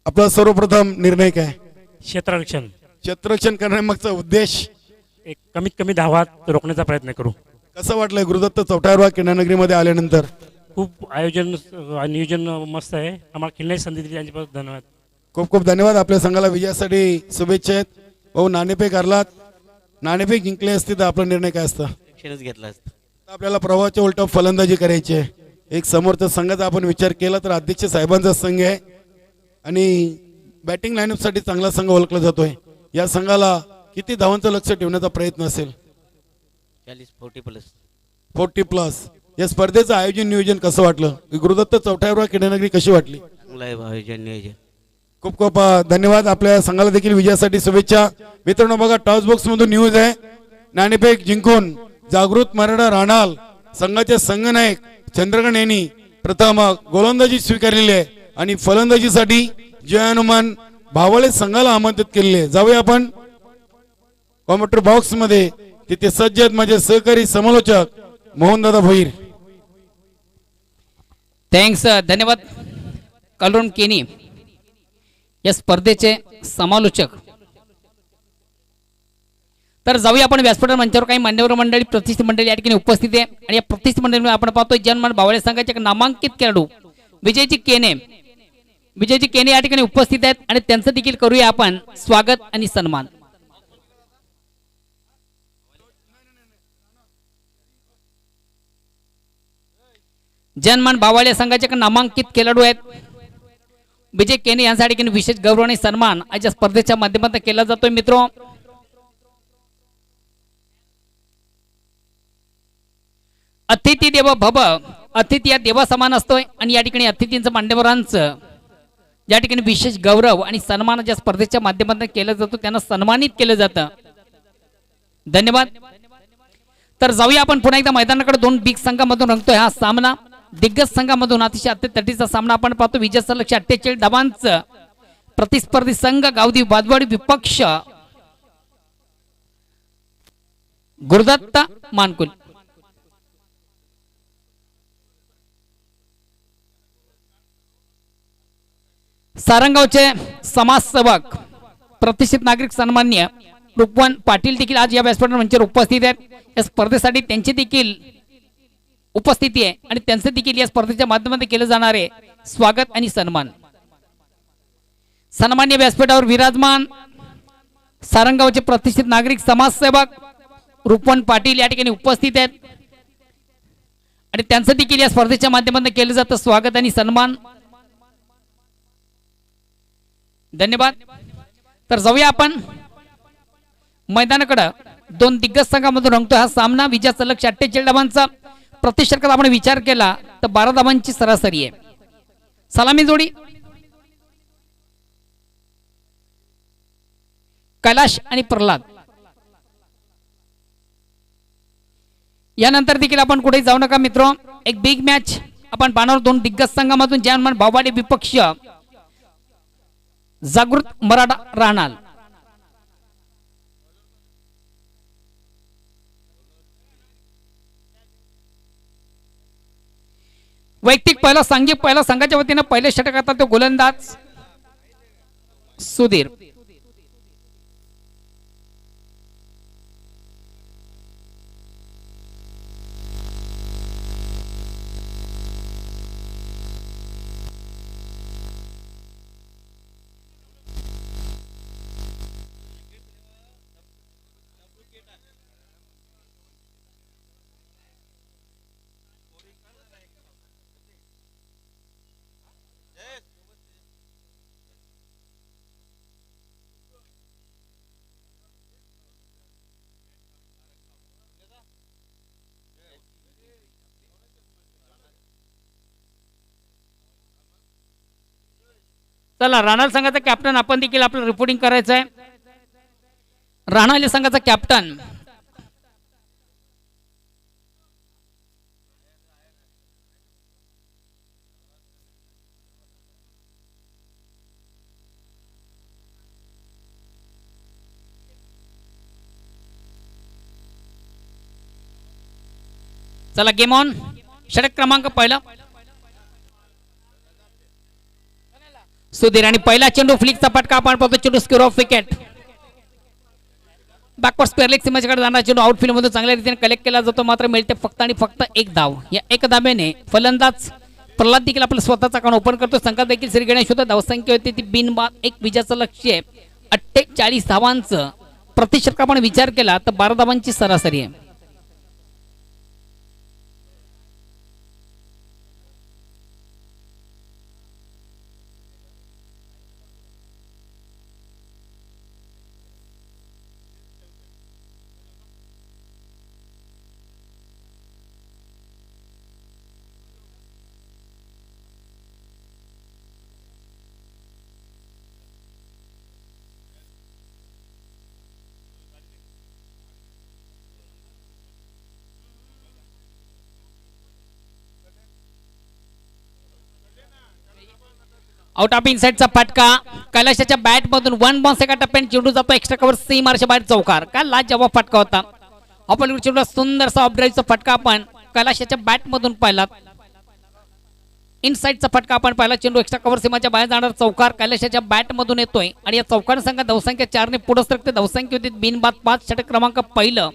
आपला सर्वप्रथम निर्णय काय?
क्षेत्ररक्षण.
क्षेत्ररक्षण करण्यामागचा उद्देश
एक कमीत कमी धावात रोखण्याचा प्रयत्न करू.
कसं वाटलंय गुरुदत्त चौथारवा क्रीडानगरीमध्ये आल्यानंतर?
खूप आयोजन नियोजन मस्त आहे. आम्हाला खेळण्याची संधी दिली यांच्याबद्दल धन्यवाद.
खूप खूप धन्यवाद. आपल्या संघाला विजयासाठी शुभेच्छा आहेत. भाऊ नाणेफेक हरलात, नाणेफेक जिंकले असते तर आपला निर्णय काय असता?
घेतला असता.
आपल्याला प्रवाहाच्या उलट फलंदाजी करायची आहे. एक समोरचा संघाचा आपण विचार केला तर अध्यक्ष साहेबांचा संघ आहे आणि बॅटिंग लाईनअप साठी चांगला संघ ओळखला जातोय. या संघाला किती धावांचं लक्ष ठेवण्याचा प्रयत्न असेल? 40+. या स्पर्धेचं आयोजन नियोजन कसं वाटलं? गुरुदत्त चौथारवा क्रीडानगरी कशी वाटली?
आयोजन नियोजन.
खूप खूप धन्यवाद. आपल्या संघाला देखील विजयासाठी शुभेच्छा. मित्रांनो बघा टॉस बॉक्स मधून न्यूज आहे. नाणेफेक जिंकून जागृत मराठा राणाल संघाचे संघनायक चंद्रगण यांनी प्रथम गोलंदाजी स्वीकारलेली आहे आणि फलंदाजीसाठी जय हनुमान भावळे संघाला आमंत्रित केलेले. जाऊया आपण कॉमेंट्री बॉक्स मध्ये. तिथे सज्ज आहेत माझे सहकारी समालोचक मोहनदादा भोईर.
थँक्स, धन्यवाद कलरून केनी या स्पर्धेचे समालोचक. तर जाऊया आपण व्यासपीठ मंचावर. काही मान्यवर मंडळी, प्रतिष्ठित मंडळी या ठिकाणी उपस्थित आहे आणि या प्रतिष्ठित मंडळीमध्ये आपण पाहतोय जनमान भावळे संघाचे एक नामांकित खेळाडू विजयजी केने या ठिकाणी उपस्थित आहेत आणि त्यांचं देखील करूया आपण स्वागत आणि सन्मान. जनमान भावळे संघाचे एक नामांकित खेळाडू आहेत विजय केने यांसाठी विशेष गौरव आणि सन्मान आज या स्पर्धेच्या माध्यमातून केला जातोय. मित्रो, अतिथी देव भव, अतिथी या देवा समान असतोय आणि या ठिकाणी अतिथींचं मान्यवरांचं या ठिकाणी विशेष गौरव आणि सन्मान ज्या स्पर्धेच्या माध्यमातून केला जातो त्यांना सन्मानित केलं जातं. धन्यवाद. तर जाऊया आपण पुन्हा एकदा मैदानाकडे. दोन बिग संघामधून रंगतोय हा सामना. दिग्गज संघामधून अतिशय अत्यंतीचा सामना आपण पाहतो. विजय सलग 48 धावांचं प्रतिस्पर्धी संघ गावदी वादवाडी विपक्ष गुरुदत्त मानकुल. सारंगावचे समाजसेवक प्रतिष्ठित नागरिक सन्मान्य रुपवन पाटील देखील आज या व्यासपीठावर मंचावर उपस्थित आहेत. या स्पर्धेसाठी त्यांची देखील उपस्थिती आहे आणि त्यांचे देखील या स्पर्धेच्या माध्यमातून केले जाणारे स्वागत आणि सन्मान. सन्मान्य व्यासपीठावर विराजमान सारंगावचे प्रतिष्ठित नागरिक समाजसेवक रुपवन पाटील या ठिकाणी उपस्थित आहेत आणि त्यांचं देखील या स्पर्धेच्या माध्यमातून केलं जातं स्वागत आणि सन्मान. धन्यवाद. तर जाऊया आपण मैदानाकडे. दोन दिग्गज संघामधून रंगतो हा सामना. विजय सलग 48 धावांचा प्रतिशतकात आपण विचार केला तर 12 धावांची सरासरी आहे. सलामी जोडी कैलाश आणि प्रल्हाद. यानंतर देखील आपण कुठे जाऊ नका मित्र. एक बिग मॅच आपण पाहणार. दोन दिग्गज संघामधून जनमान भाववाडी विपक्ष जागृत मराठा राहणार. वैयक्तिक पहिला संघाच्या वतीने पहिले षटक करतात तो गोलंदाज सुधीर. चला, राणाल संघाचा कॅप्टन आपण देखील आपलं रिपोर्टिंग करायचं आहे. राणाल संघाचा कॅप्टन चला, गेम ऑन. षटक क्रमांक पहिला सुधीर आणि पहिला चेंडू फ्लिकचा फटका आपण पाहतो. चेंडू square off wicket. Backward square leg सीमेकडे जाणारा चेंडू आउटफील्ड मध्ये चांगल्या रीतीने कलेक्ट केला जातो. मात्र मिळते फक्त आणि फक्त एक धाव. या एक धाब्याने फलंदाज प्रल्हाद देखील आपलं स्वतःचा अकाउंट ओपन करतो. संघात देखील श्री गणेश होता. धावसंख्या होती ती बिनबाद एक. विजयाचं लक्ष्य 48 धावांचं प्रतिशत आपण विचार केला तर 12 धावांची सरासरी आहे. आउट ऑफ इनसाइडचा फटका कैलाशाच्या बॅट मधून 1 बॉन्स एका टप्प्याने चेंडू जातो एक्स्ट्रा कव्हर सीमारच्या बाहेर चौकार. काय लाजवाब फटका होता. आपण चेंडूला सुंदरसा ऑफ ड्राईव्हचा फटका आपण कैलाशाच्या बॅट मधून पाहिला. इनसाइडचा फटका आपण पाहिला. चेंडू एक्स्ट्रा कव्हर सीमाच्या बाहेर जाणार चौकार कैलाशाच्या बॅट मधून येतोय आणि या चौकार संघ धावसंख्या 4 ने पुढे सरकते. धावसंख्या होती बिनबाद 5. षटक क्रमांक पहिलं.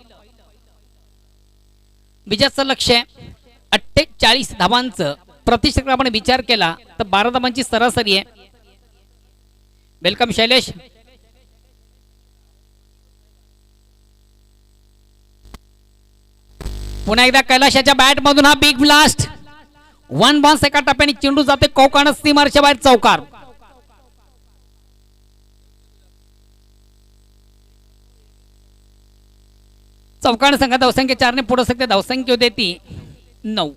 विजयाचं लक्ष्य 48 धावांचं. प्रतिषटक आपण विचार केला तर 12 धावांची सरासरी आहे. वेलकम शैलेश. पुन्हा एकदा कैलाशाच्या बॅट मधून हा बिग ब्लास्ट. 1 बॉन्स एका टप्प्याने चेंडू जाते कोकाण सीमारच्या बाहेर चौकार. चौकार संघात धावसंख्या 4 ने पुढे सकते. धावसंख्या होते ती 9.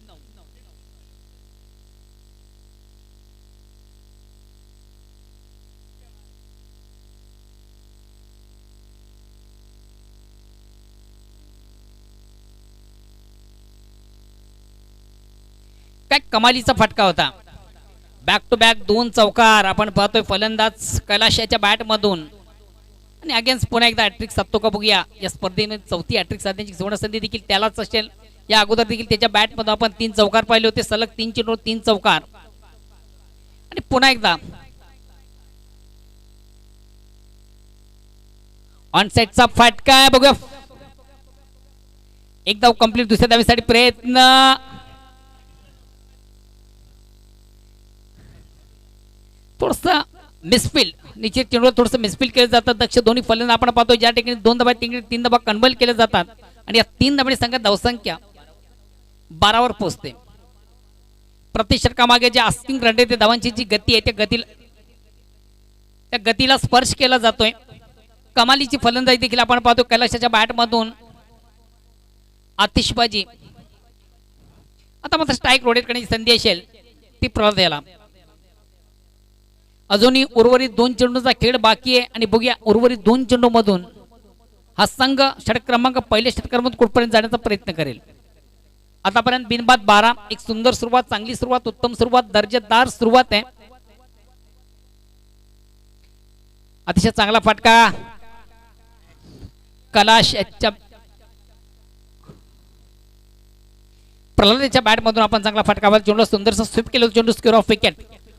काय कमालीचा फटका होता. बॅक टू बॅक 2 चौकार आपण पाहतोय फलंदाज कैलाशाच्या बॅट मधून. आणि अगेन्स्ट पुन्हा एकदा हॅट्रिक साधतो का बघूया. या स्पर्धेमध्ये 4थी हॅट्रिक साधण्याची सुवर्ण संधी देखील त्यालाच असेल. या अगोदर देखील त्याच्या बॅट मध्ये आपण 3 चौकार पाहिले होते. सलग 3 चेंडू 3 चौकार. आणि पुन्हा एकदा ऑन साइडचा फटका बघूया. एक धाव कंप्लीट. दुसऱ्या धावेसाठी प्रयत्न. थोडस मिसफिल निश्चित चेंडूवर थोडंसं मिसफिल केलं जातं. दक्ष दोन्ही फलंदाज आपण पाहतो ज्या ठिकाणी 2 धावा 3 धावा कन्वर्ट केले जातात आणि या 3 धावांनी संघात धावसंख्या 12 वर पोहोचते. प्रतिषटकामागे जे आस्किंग रन आहे धावांची जी गती आहे त्या गतीला स्पर्श केला जातोय. कमालीची फलंदाजी देखील आपण पाहतो कैलाशाच्या बॅट मधून. आतिषबाजी. आता मात्र स्ट्राईक रोटेट करण्याची संधी असेल ती प्रलद याला. अजूनही उर्वरित 2 चेंडूचा खेळ बाकी आहे आणि बघूया उर्वरित 2 चेंडू मधून हा संघ षटक क्रमांक पहिल्या षटकामध्ये कुठपर्यंत जाण्याचा प्रयत्न करेल. आतापर्यंत बिनबाद 12. एक सुंदर सुरुवात, चांगली सुरुवात, उत्तम सुरुवात, दर्जेदार सुरुवात आहे. अतिशय चांगला फटका कैलाशाच्या प्रल्हादाच्या बॅट मधून आपण चांगला फटका. चेंडू सुंदरसा स्वीप केलं. चेंडू स्क्वेअर ऑफ विकेट.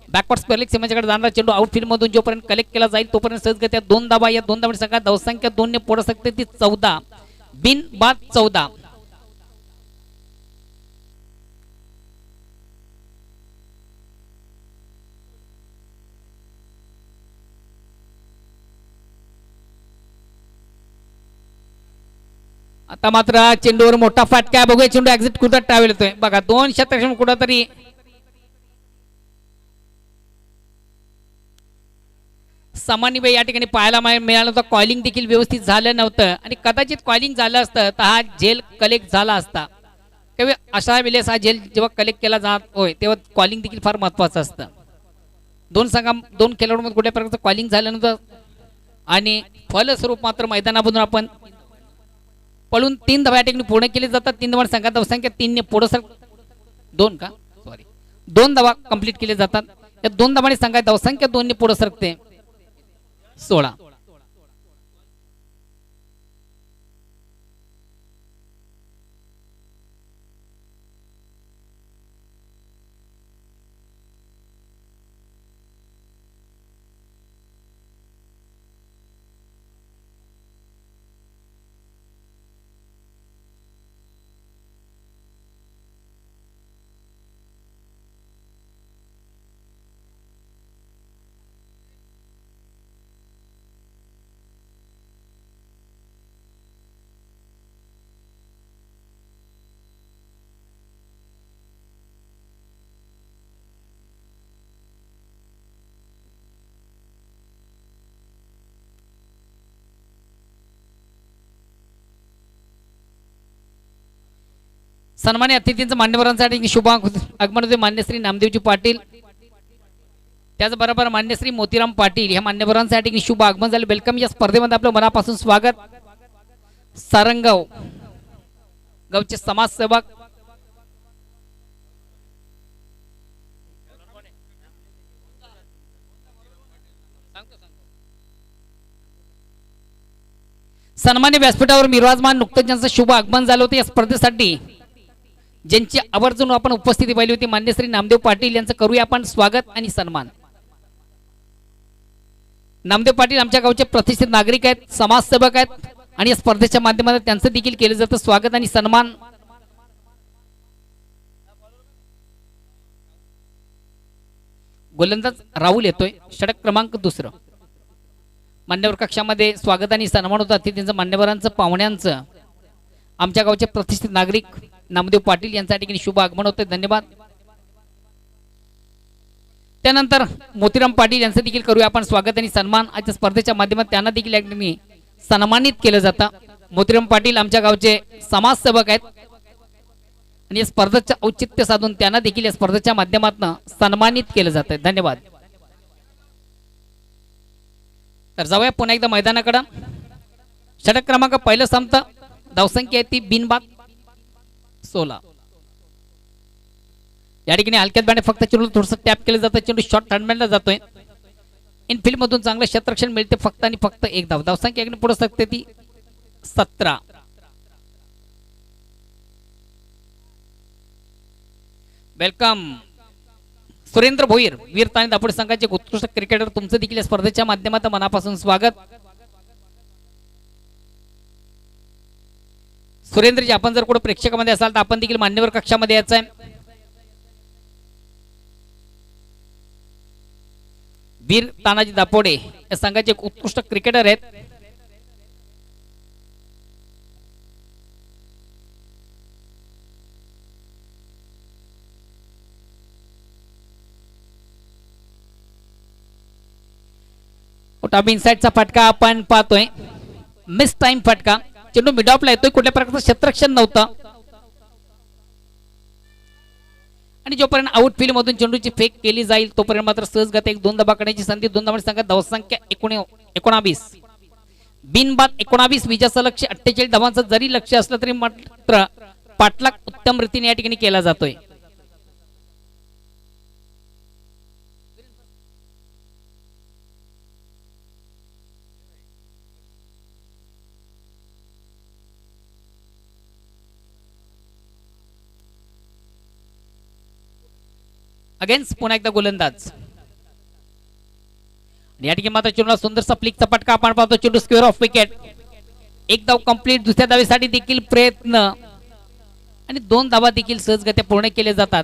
बॅकवर्ड स्पेअरलेग सीमेच्याकडे जाणारा चेंडू आउटफील्ड मधून जोपर्यंत कलेक्ट केला जाईल तोपर्यंत सहजगत्या 2 धावा. या 2 धावांची संख्या धावसंख्या 2 ने पुढे सकते ती 14. बिनबाद 14. आता मात्र चेंडूवर मोठा फटका. बघूया चेंडू एक्झिट कुठं ट्रॅव्हल होतोय. बघा 2 क्षेत्रक्षण कुठंतरी सामान्य या ठिकाणी पाहायला मिळालं होतं. कॉलिंग देखील व्यवस्थित झालं नव्हतं आणि कदाचित कॉलिंग झालं असतं तर हा झेल कलेक्ट झाला असता. तेव्हा अशा वेळेस हा झेल जेव्हा कलेक्ट केला जात होय तेव्हा कॉलिंग देखील फार महत्वाचं असतं. 2 खेळाडूंमध्ये कुठल्या प्रकारचं कॉलिंग झालं नव्हतं आणि फलस्वरूप मात्र मैदानामधून आपण पळून 3 धावा या ठिकाणी पूर्ण केले जातात. 3 धावा संघात धावसंख्या 3 ने पुढे सर 2 धावा कंप्लीट केले जातात. या 2 धावांनी संघात धावसंख्या 2 ने पुढे सरकते 16. सन्मान्य अतिथींचं मान्यवरांसाठी शुभ आगमन होते मान्य श्री नामदेवजी पाटील. त्याचबरोबर मान्य श्री मोतीराम पाटील ह्या मान्यवरांसाठी शुभ आगमन झाले. वेलकम. या स्पर्धेमध्ये आपलं मनापासून स्वागत. सारंगाव गावचे समाजसेवक सन्मान्य व्यासपीठावर विराजमान नुकतंच ज्यांचं शुभ आगमन झालं होतं या स्पर्धेसाठी ज्यांची आवर्जून आपण उपस्थिती पाहिली होती मान्य श्री नामदेव पाटील यांचं करूया आपण स्वागत आणि सन्मान. नामदेव पाटील आमच्या गावचे प्रतिष्ठित नागरिक आहेत, समाजसेवक आहेत आणि या स्पर्धेच्या माध्यमातून त्यांचं देखील केलं जातं स्वागत आणि सन्मान. गोलंदाज राहुल येतोय, षटक क्रमांक 2. मान्यवर कक्षामध्ये स्वागत आणि सन्मान होतं अतिथींचं, मान्यवरांचं, पाहुण्यांचं. आमच्या गावचे प्रतिष्ठित नागरिक नामदेव पाटील यांच्या ठिकाणी शुभ आगमन होते, धन्यवाद. त्यानंतर मोतीराम पाटील यांचं देखील करूया आपण स्वागत आणि सन्मान. आजच्या स्पर्धेच्या माध्यमात त्यांना देखील या ठिकाणी सन्मानित केलं जातं. मोतीराम पाटील आमच्या गावचे समाजसेवक आहेत आणि या स्पर्धेचं औचित्य साधून त्यांना देखील या स्पर्धेच्या माध्यमातून सन्मानित केलं जातं, धन्यवाद. तर जाऊया पुन्हा एकदा मैदानाकडे. षटक क्रमांक 1 संपतं, धावसंख्या आहे ती बिनबाद 16. या ठिकाणी हलक्यात बॅट फक्त चेंडू थोडंसं टॅप केलं जातं, चेंडू शॉर्ट हँडमॅनला जातोय. इनफिल्ड मधून चांगलं क्षेत्ररक्षण मिळते, फक्त आणि फक्त एक धाव. धावसंख्या पुढे सकते ती 17. वेलकम सुरेंद्र भोईर, वीर ताणी दापोडे संघाचे उत्कृष्ट क्रिकेटर, तुमचं देखील या स्पर्धेच्या माध्यमातून मनापासून स्वागत. सुरेंद्रजी, आपण जर कुठे प्रेक्षकामध्ये असाल तर आपण देखील मान्यवर कक्षामध्ये यायचं आहे. वीर तानाजी दापोडे या संघाचे एक उत्कृष्ट क्रिकेटर आहेत. इनसाइडचा फटका आपण पाहतोय, मिस टाइम फटका. चेंडू मिडऑफला येतोय, कुठल्या प्रकारचं क्षेत्ररक्षण नव्हतं आणि जोपर्यंत आउटफील्ड मधून चेंडूची फेक केली जाईल तोपर्यंत मात्र सहजगत एक 2 धावा करण्याची संधी. 2 धावांची संख्या, धावसंख्या 19. बिनबाद 19. विजयाचं लक्ष 48 धावांचं जरी लक्ष असलं तरी मात्र पाठलाग उत्तम रीतीने या ठिकाणी केला जातोय. अगेन्स्ट पुन्हा एकदा गोलंदाज. या ठिकाणी मात्र चेंडूला सुंदरसा फ्लिकचा फटका आपण पाहतो, चेंडू स्क्वेअर ऑफ विकेट. एक धाव कंप्लीट. दुसऱ्या धावेसाठी देखील प्रयत्न आणि 2 धावा देखील सहजगत्या पूर्ण केले जातात.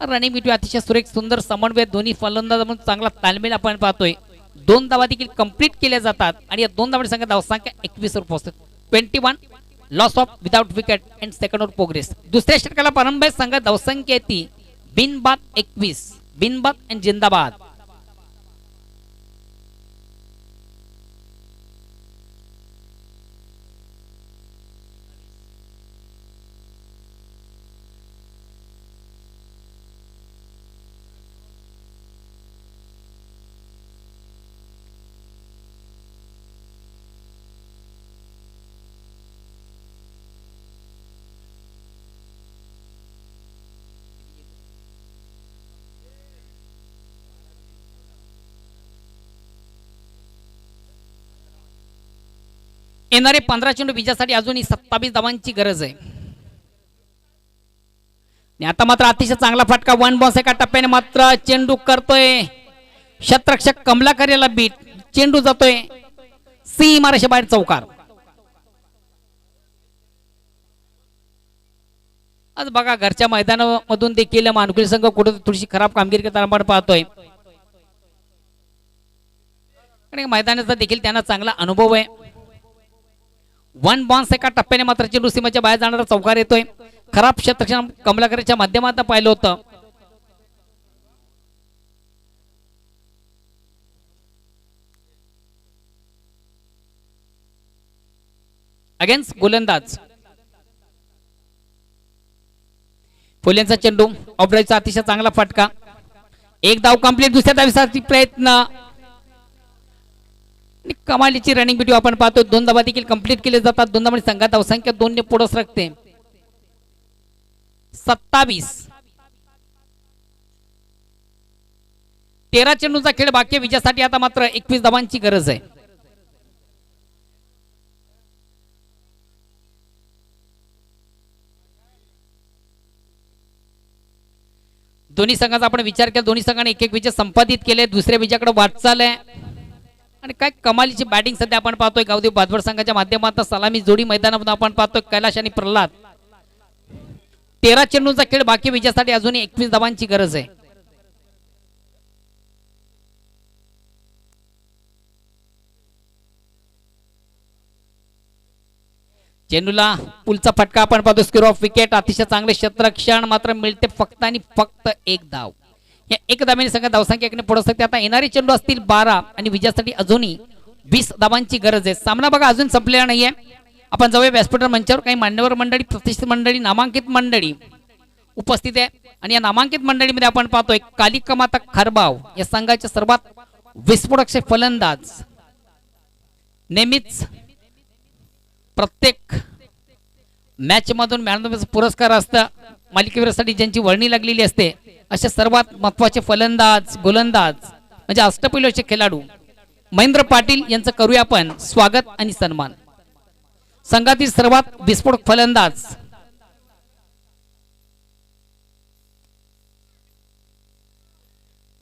रनिंग बिटवीन अतिशय सुरेख सुंदर समन्वय, दोन्ही फलंदाज म्हणून चांगला तालमेल आपण पाहतोय. 2 धावा देखील कंप्लीट केल्या जातात आणि या 2 धावांची संख्या, धावसंख्या 21 वर पोहोचते. 21 loss of without wicket and second वर प्रोग्रेस. दुसऱ्या षटकाला प्रारंभ संघ, धावसंख्या ती बिनबाद 21. बिनबाद आणि जिंदाबाद. येणारे 15 चेंडू विजयासाठी अजूनही 27 धावांची गरज आहे. आता मात्र अतिशय चांगला फटका, 1 बॉन्स एका टप्प्याने मात्र चेंडू करतोय क्षेत्ररक्षक कमलाकर याला बीट. चेंडू जातोय सीमारेषे बाहेर चौकार. आज बघा घरच्या मैदानामधून देखील मानकुली संघ कुठे थोडीशी खराब कामगिरी करताना आपण पाहतोय आणि मैदानाचा देखील त्यांना चांगला अनुभव आहे. 1 बॉन्स एका टप्प्याने मात्र चेंडू सीमेच्या बाहेर जाणारा चौकार येतोय. खराब क्षेत्ररक्षण कमलाकरच्या माध्यमातून पाहिलं होतं. अगेन्स्ट गोलंदाज. फुलेंचा चेंडू ऑफड्राईव्हचा अतिशय चांगला फटका. 1 धाव कंप्लीट. दुसऱ्या धावेसाठी प्रयत्न. कमालीची रनिंग व्हिडिओ आपण पाहतो. 2 धावा देखील कंप्लीट केले जातात. 2 धावांची संघात धावसंख्या 2 ने पुढे सरकते. 27. 13 चेंडूचा खेळ बाकी विजयासाठी आता मात्र 21 धावांची गरज आहे. दोन्ही संघाचा आपण विचार केला, दोन्ही संघाने एक एक विजय संपादित केले, दुसऱ्या विजयाकडे वाटचाल आहे आणि काय कमालीची बॅटिंग सध्या आपण पाहतोय गावदेव बादवड संघाच्या माध्यमातून. सलामी जोडी मैदानामध्ये आपण पाहतोय कैलाश आणि प्रल्हाद. 13 चेंडूंचा खेळ बाकी, विजयासाठी अजूनही 21 धावांची गरज आहे. चेंडूला पुलचा फटका आपण पाहतो, स्क्वेअर ऑफ विकेट. अतिशय चांगले क्षेत्ररक्षण, मात्र मिळते फक्त आणि फक्त एक धाव. या एक धावेने संघ धावसंख्या एकने पुढे सकते. आता येणारे चेंडू असतील 12 आणि विजयासाठी अजूनही 20 धावांची गरज आहे. सामना बघा अजून संपलेला नाहीये. आपण जाऊया व्यासपीठ मंचावर. काही मान्यवर मंडळी, प्रतिष्ठित मंडळी, नामांकित मंडळी उपस्थित आहे आणि या नामांकित मंडळीमध्ये आपण पाहतोय कालिका माता खरबाव या संघाचे सर्वात विस्फोटक फलंदाज. नेहमीच प्रत्येक मॅच मधून मॅन ऑफ द पुरस्कार असतं, मालिकेवीरासाठी ज्यांची वर्णी लागलेली असते, असे सर्वात महत्वाचे फलंदाज, गोलंदाज म्हणजे अष्टपैलूचे खेळाडू महेंद्र पाटील यांचं करूया आपण स्वागत आणि सन्मान. संघातील सर्वात विस्फोटक फलंदाज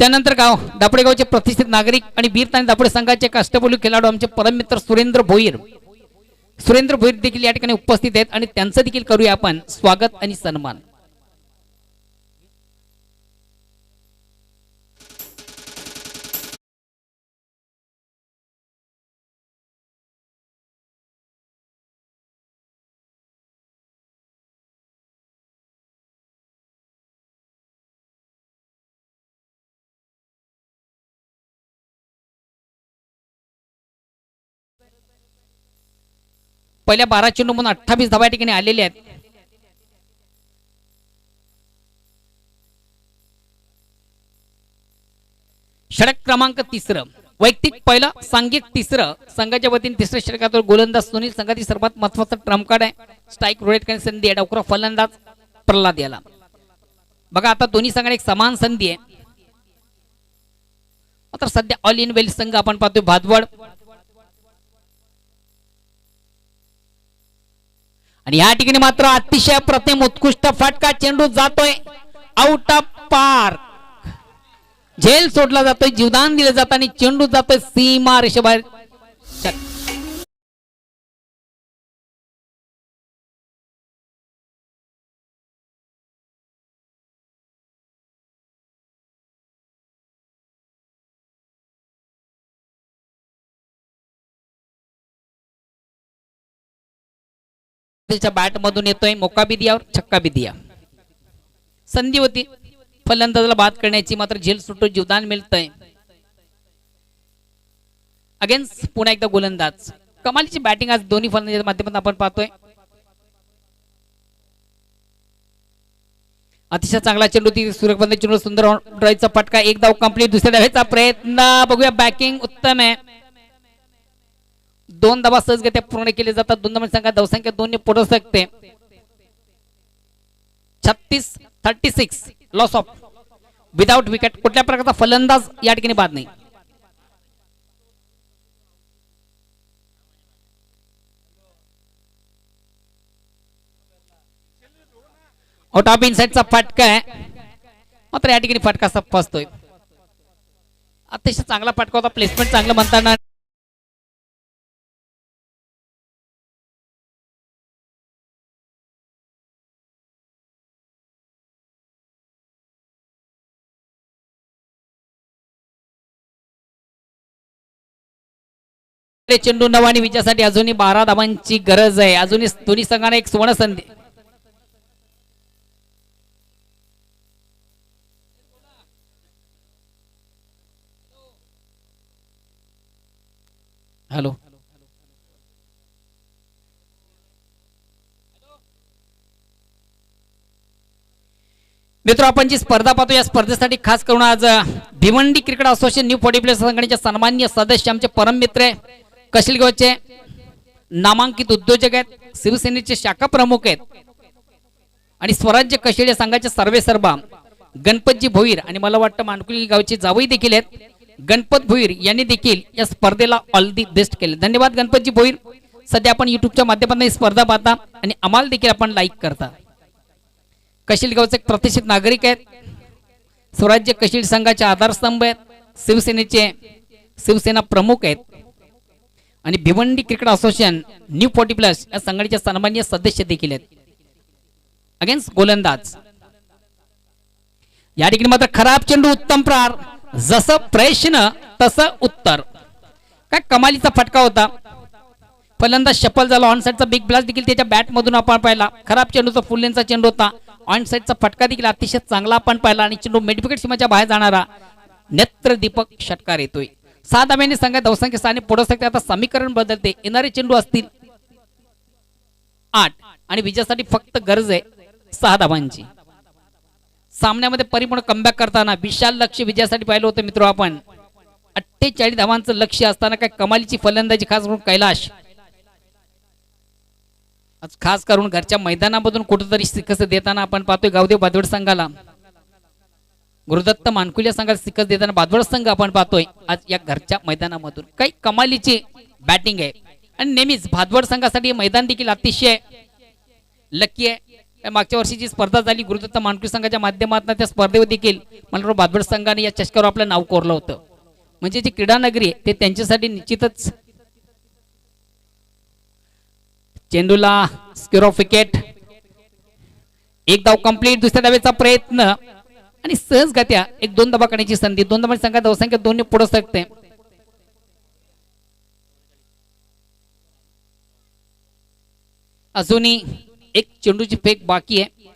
त्यानंतर दापडेगावचे प्रतिष्ठित नागरिक आणि वीर आणि दापडे संघाचे अष्टपैलू खेळाडू आमचे परममित्र सुरेंद्र भोईर देखील या ठिकाणी उपस्थित आहेत आणि त्यांचं देखील करूया आपण स्वागत आणि सन्मान. पहिल्या 12 चेंडूमधून 28 धावा या ठिकाणी आलेल्या आहेत. षटक क्रमांक 3, वैयक्तिक पहिलं, सांघिक 3. संघाच्या वतीने 3ऱ्या षटकावर गोलंदाज सुनील संघातील सर्वात महत्वाचा ट्रम्प कार्ड आहे. स्ट्राईक रोटेट करण्याची संधी आहे. डावखुरा फलंदाज प्रल्हाद याला. बघा आता दोन्ही संघांना एक समान संधी आहे. मात्र सध्या ऑल इन वेल संघ आपण पाहतोय भादवड आणि या ठिकाणी मात्र अतिशय प्रतिम उत्कृष्ट फटका. चेंडू जातोय आउट ऑफ पार्क. झेल सोडला जातोय, जीवदान दिलं जातं आणि चेंडू जातोय सीमा रेषेबाहेर. बॅट मधून येतोय, मोका बी दिया और छक्का बी दिया. संधी होती फलंदाजाला बाद करण्याची, मात्र झेल सुटून जीवदान मिळतंय. अगेन्स्ट पुन्हा एकदा गोलंदाज. कमालीची बॅटिंग आज दोन्ही फलंदाजांच्या माध्यमातून आपण पाहतोय. अतिशय चांगला चेंडू, ती सूर्यबंद चेंडू, सुंदर ड्राईव्हचा फटका, एक धाव कंप्लीट. दुसऱ्या धावेचा प्रयत्न बघूया. बॅकिंग उत्तम आहे. 2 धावा सहजगत्या पूर्ण केले जातात. 2 धावांची संख्या धावसंख्या 2 ने पुढे सकते. 36 लॉस ऑफ विदाउट विकेट. कुठल्या प्रकारचा फलंदाज या ठिकाणी बाद नाही. आउट ऑफ इनसाइडचा फटका आहे, मात्र या ठिकाणी फटका फसतोय. अतिशय चांगला फटका होता, प्लेसमेंट चांगलं म्हणताना चेंडू नवानी विजयासाठी अजूनही 12 धावांची गरज आहे. अजूनही दोन्ही संघांना एक सुवर्ण संधी. हॅलो मित्र, आपण जी स्पर्धा पाहतो या स्पर्धेसाठी खास करून आज Bhiwandi cricket association new 40 players संघटनेचे सन्माननीय सदस्य आमचे परम मित्र कशिलगावचे नामांकित उद्योजक आहेत, शिवसेनेचे शाखा प्रमुख आहेत आणि स्वराज्य कशिले संघाचे सर्वेसर्वा गणपतजी भोईर आणि मला वाटतं मानकुली गावचे जावई देखील आहेत. गणपत भोईर यांनी देखील या स्पर्धेला ऑल दी बेस्ट केले. धन्यवाद गणपतजी भोईर. सध्या आपण युट्यूबच्या माध्यमातून ही स्पर्धा पाहता आणि आम्हाला देखील आपण लाईक करता. कशिलगावचे एक प्रतिष्ठित नागरिक आहेत स्वराज्य कशीड संघाचे आधारस्तंभ आहेत, शिवसेनेचे शिवसेना प्रमुख आहेत आणि भिवंडी क्रिकेट असोसिएशन न्यू 40+ या संघटनेचे सन्माननीय सदस्य देखील आहेत. अगेन्स्ट गोलंदाज या ठिकाणी मात्र खराब चेंडू, उत्तम प्रहार, जसं प्रश्न तसं उत्तर. काय कमालीचा फटका होता. फलंदाज शफल झाला. ऑन साइडचा बिग ब्लास्ट देखील त्याच्या बॅट मधून आपण पाहिला. खराब चेंडूचा फुल लेनचा चेंडू होता. ऑन साइडचा फटका देखील अतिशय चांगला आपण पाहिला आणि चेंडू मिडविकेट सीमाच्या बाहेर जाणारा नेत्रदीपक षटकार येतोय. 6 धाब्यांनी संघात धावसंख्या स्थानी पुढे शकते. आता समीकरण बदलते. येणारे चेंडू असतील 8 आणि विजयासाठी फक्त गरज आहे 6 धाबांची. सामन्यामध्ये परिपूर्ण कमबॅक करताना विशाल लक्ष्य विजयासाठी पाहिलं होतं मित्र आपण. 48 धावांचं लक्ष्य असताना काय कमालीची फलंदाजी खास करून कैलाश आज खास करून घरच्या मैदानामधून कुठेतरी शिकस्त देताना आपण पाहतोय. गावदेव बादवड संघाला गुरुदत्त मानकुले संघाला शिकस्त देताना बादवड संघ आपण पाहतोय आज या घरच्या मैदानामधून. काही कमालीची बॅटिंग आहे आणि नेहमीच भादवड संघासाठी मैदान देखील अतिशय लकी आहे. मागच्या वर्षीची स्पर्धा झाली गुरुदत्त मानकुले संघाच्या माध्यमातून, त्या स्पर्धेवर देखील मला भादवड संघाने या चषकावर आपलं नाव कोरलं होतं. म्हणजे जी क्रीडा नगरी आहे ते त्यांच्यासाठी निश्चितच. चेंडूला स्क्वेअर ऑफ विकेट. एक धाव कंप्लीट. दुसऱ्या धावेचा प्रयत्न आणि सहजगत्या 1-2 धावा करण्याची संधी. 2 धावांची संघात धावसंख्या 2 ने पुढे सकते. अजूनही एक चेंडूची फेक बाकी आहे.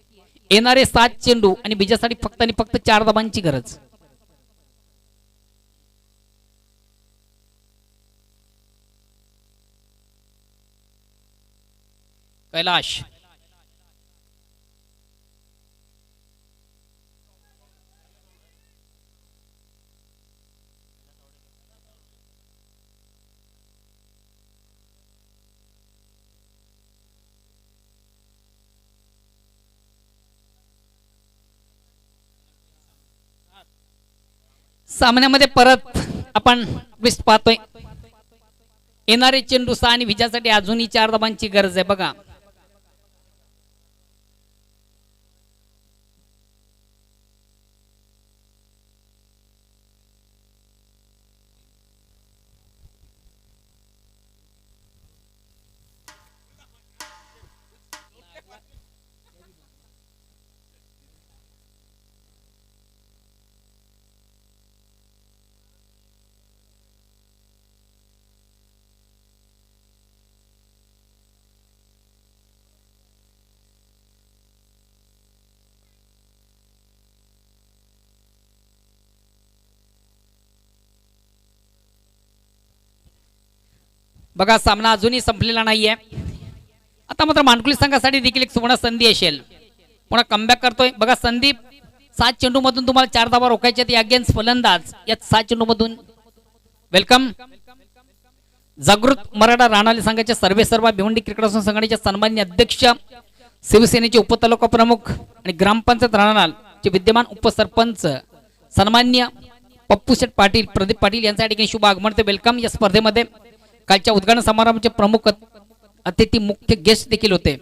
येणारे 7 चेंडू आणि विजयासाठी फक्त आणि फक्त 4 धावांची गरज. कैलाश सामन्यामध्ये परत आपण ट्विस्ट पाहतोय. येणारे चेंडू 6 आणि विजयासाठी अजूनही 4 धाबांची गरज आहे. बघा बघा सामना अजूनही संपलेला नाहीये. आता मात्र मानकुली संघासाठी देखील एक सुवर्ण संधी असेल. पुन्हा कमबॅक करतोय. बघा संदीप 7 चेंडू मधून तुम्हाला 4 धावा रोखायच्या. ते अगेन्स्ट फलंदाज या 7 चेंडू मधून. वेलकम जागृत मराठा राणाले संघाच्या सर्वेसर्वा भिवंडी क्रिकेट असोसिएशन संघटनेचे सन्माननीय अध्यक्ष, शिवसेनेचे उपतालुका प्रमुख आणि ग्रामपंचायत राणालाचे विद्यमान उपसरपंच सन्माननीय पप्पूशेठ पाटील, प्रदीप पाटील यांच्या ठिकाणी शुभ आगमन. ते वेलकम. या स्पर्धेमध्ये कालच्या उद्घाटन समारंभाचे प्रमुख अतिथी मुख्य गेस्ट देखील होते.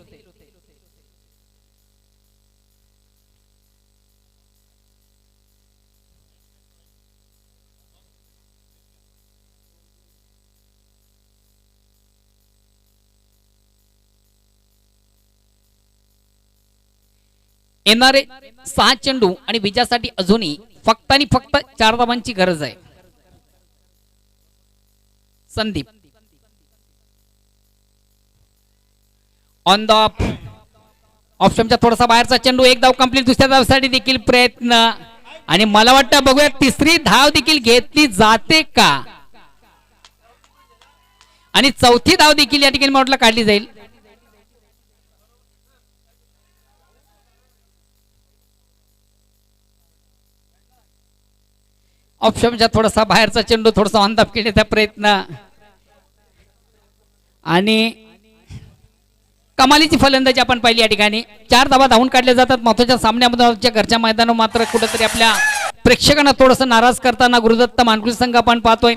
येणारे 6 चेंडू आणि विजयासाठी अजूनही फक्त आणि फक्त 4 धावांची गरज आहे. संदीप ऑन द ऑप्शनच्या थोडासा बाहेरचा चेंडू. 1 धाव कंप्लीट. दुसऱ्या धावसाठी देखील प्रयत्न आणि मला वाटतं बघूया 3री धाव देखील घेतली जाते का आणि 4थी धाव देखील या ठिकाणी म्हटलं काढली जाईल. ऑप्शनच्या थोडासा बाहेरचा चेंडू, थोडासा ऑन द केल्याचा प्रयत्न आणि कमालीची फलंदाजी आपण पाहिली. या ठिकाणी 4 धावा धावून काढल्या जातात. महत्वाच्या सामन्यामध्ये घरच्या मैदानावर मात्र कुठेतरी आपल्या प्रेक्षकांना थोडंसं नाराज करताना गुरुदत्त मानकुली संघ आपण पाहतोय.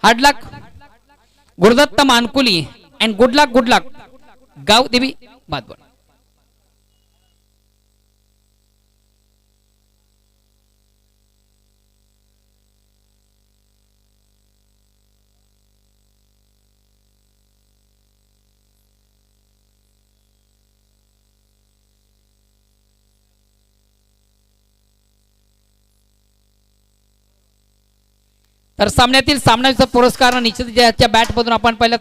Hard luck Gurudatt Mankuli and good luck Gavdevi Badvad. तर सामन्यातील सामन्याचा पुरस्कार निश्चित ज्याच्या बॅटमधून आपण पहिला